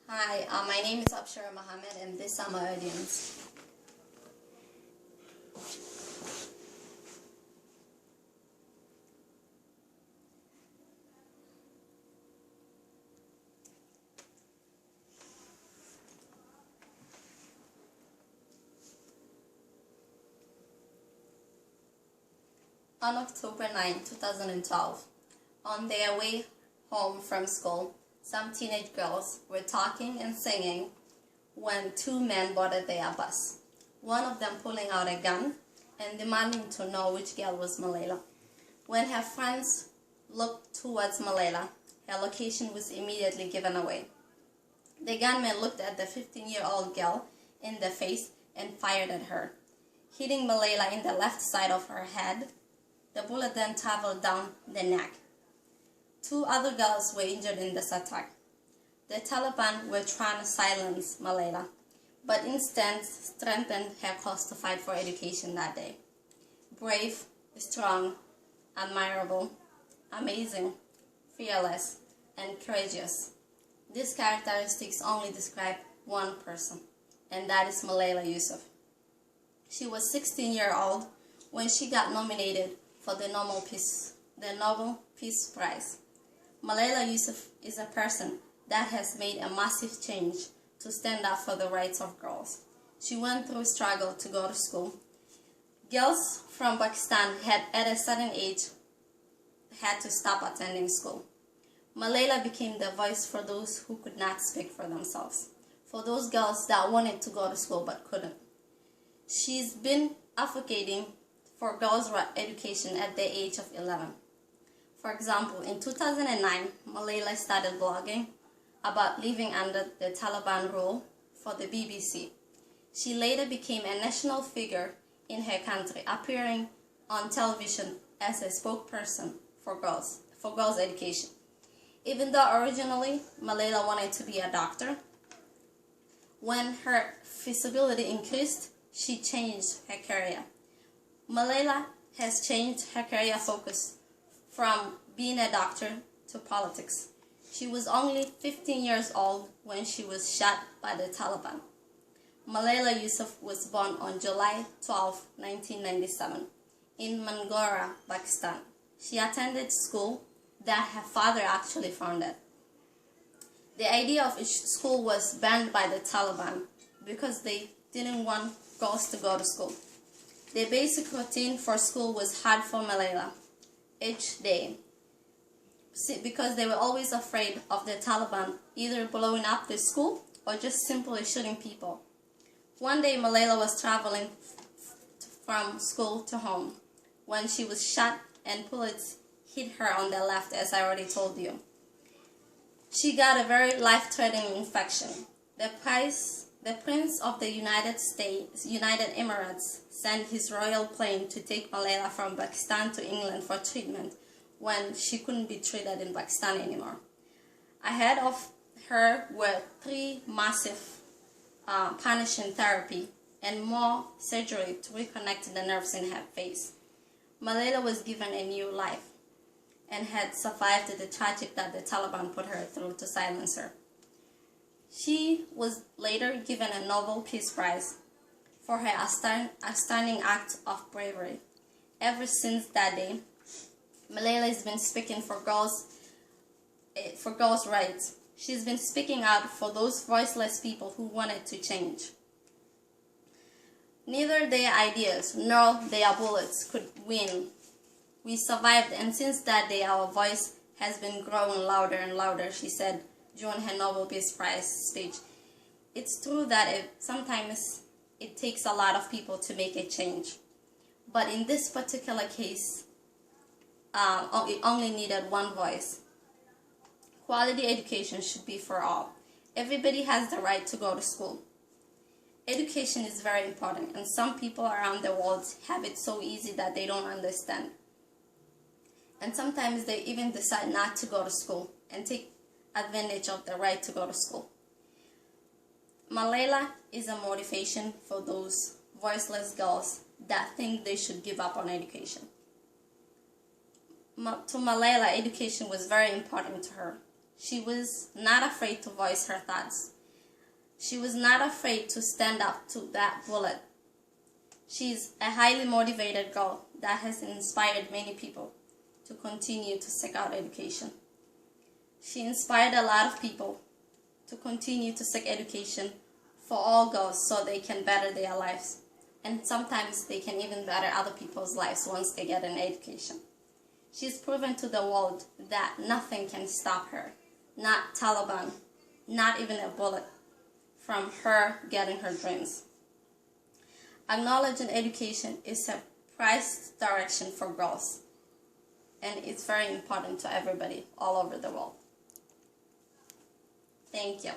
Hi, my name is Abshara Mohammed and this are my audience. On October 9, 2012, on their way home from school, some teenage girls were talking and singing when two men boarded their bus, one of them pulling out a gun and demanding to know which girl was Malayla. When her friends looked towards Malayla, her location was immediately given away. The gunman looked at the 15-year-old girl in the face and fired at her, hitting Malayla in the left side of her head. The bullet then traveled down the neck. Two other girls were injured in this attack. The Taliban were trying to silence Malayla, but instead strengthened her cause to fight for education that day. Brave, strong, admirable, amazing, fearless, and courageous. These characteristics only describe one person, and that is Malayla Yusuf. She was 16 years old when she got nominated for the Nobel Peace Prize. Malayla Yusuf is a person that has made a massive change to stand up for the rights of girls. She went through a struggle to go to school. Girls from Pakistan had, at a certain age, had to stop attending school. Malayla became the voice for those who could not speak for themselves, for those girls that wanted to go to school but couldn't. She's been advocating for girls' education at the age of 11. For example, in 2009, Malayla started blogging about living under the Taliban rule for the BBC. She later became a national figure in her country, appearing on television as a spokesperson for girls education. Even though originally Malayla wanted to be a doctor, when her feasibility increased, she changed her career. Malayla has changed her career focus from being a doctor to politics. She was only 15 years old when she was shot by the Taliban. Malayla Yusuf was born on July 12, 1997, in Mangora, Pakistan. She attended school that her father actually founded. The idea of each school was banned by the Taliban because they didn't want girls to go to school. The basic routine for school was hard for Malayla each day because they were always afraid of the Taliban either blowing up the school or just simply shooting people. One day Malayla was traveling from school to home when she was shot and bullets hit her on the left, as I already told you. She got a very life-threatening infection. The Prince of the United Emirates sent his royal plane to take Malayla from Pakistan to England for treatment when she couldn't be treated in Pakistan anymore. Ahead of her were 3 massive punishing therapy and more surgery to reconnect the nerves in her face. Malayla was given a new life and had survived the tragic that the Taliban put her through to silence her. She was later given a Nobel Peace Prize for her outstanding act of bravery. Ever since that day, Malayla has been speaking for girls' rights. She's been speaking out for those voiceless people who wanted to change. Neither their ideas nor their bullets could win. We survived, and since that day our voice has been growing louder and louder, she said during her Nobel Peace Prize speech. It's true that sometimes it takes a lot of people to make a change. But in this particular case, it only needed one voice. Quality education should be for all. Everybody has the right to go to school. Education is very important, and some people around the world have it so easy that they don't understand. And sometimes they even decide not to go to school and take advantage of the right to go to school. Malayla is a motivation for those voiceless girls that think they should give up on education. To Malayla, education was very important to her. She was not afraid to voice her thoughts. She was not afraid to stand up to that bullet. She's a highly motivated girl that has inspired many people to continue to seek out education. She inspired a lot of people to continue to seek education for all girls so they can better their lives. And sometimes they can even better other people's lives once they get an education. She's proven to the world that nothing can stop her, not Taliban, not even a bullet, from her getting her dreams. Acknowledging education is a prized direction for girls, and it's very important to everybody all over the world. Thank you.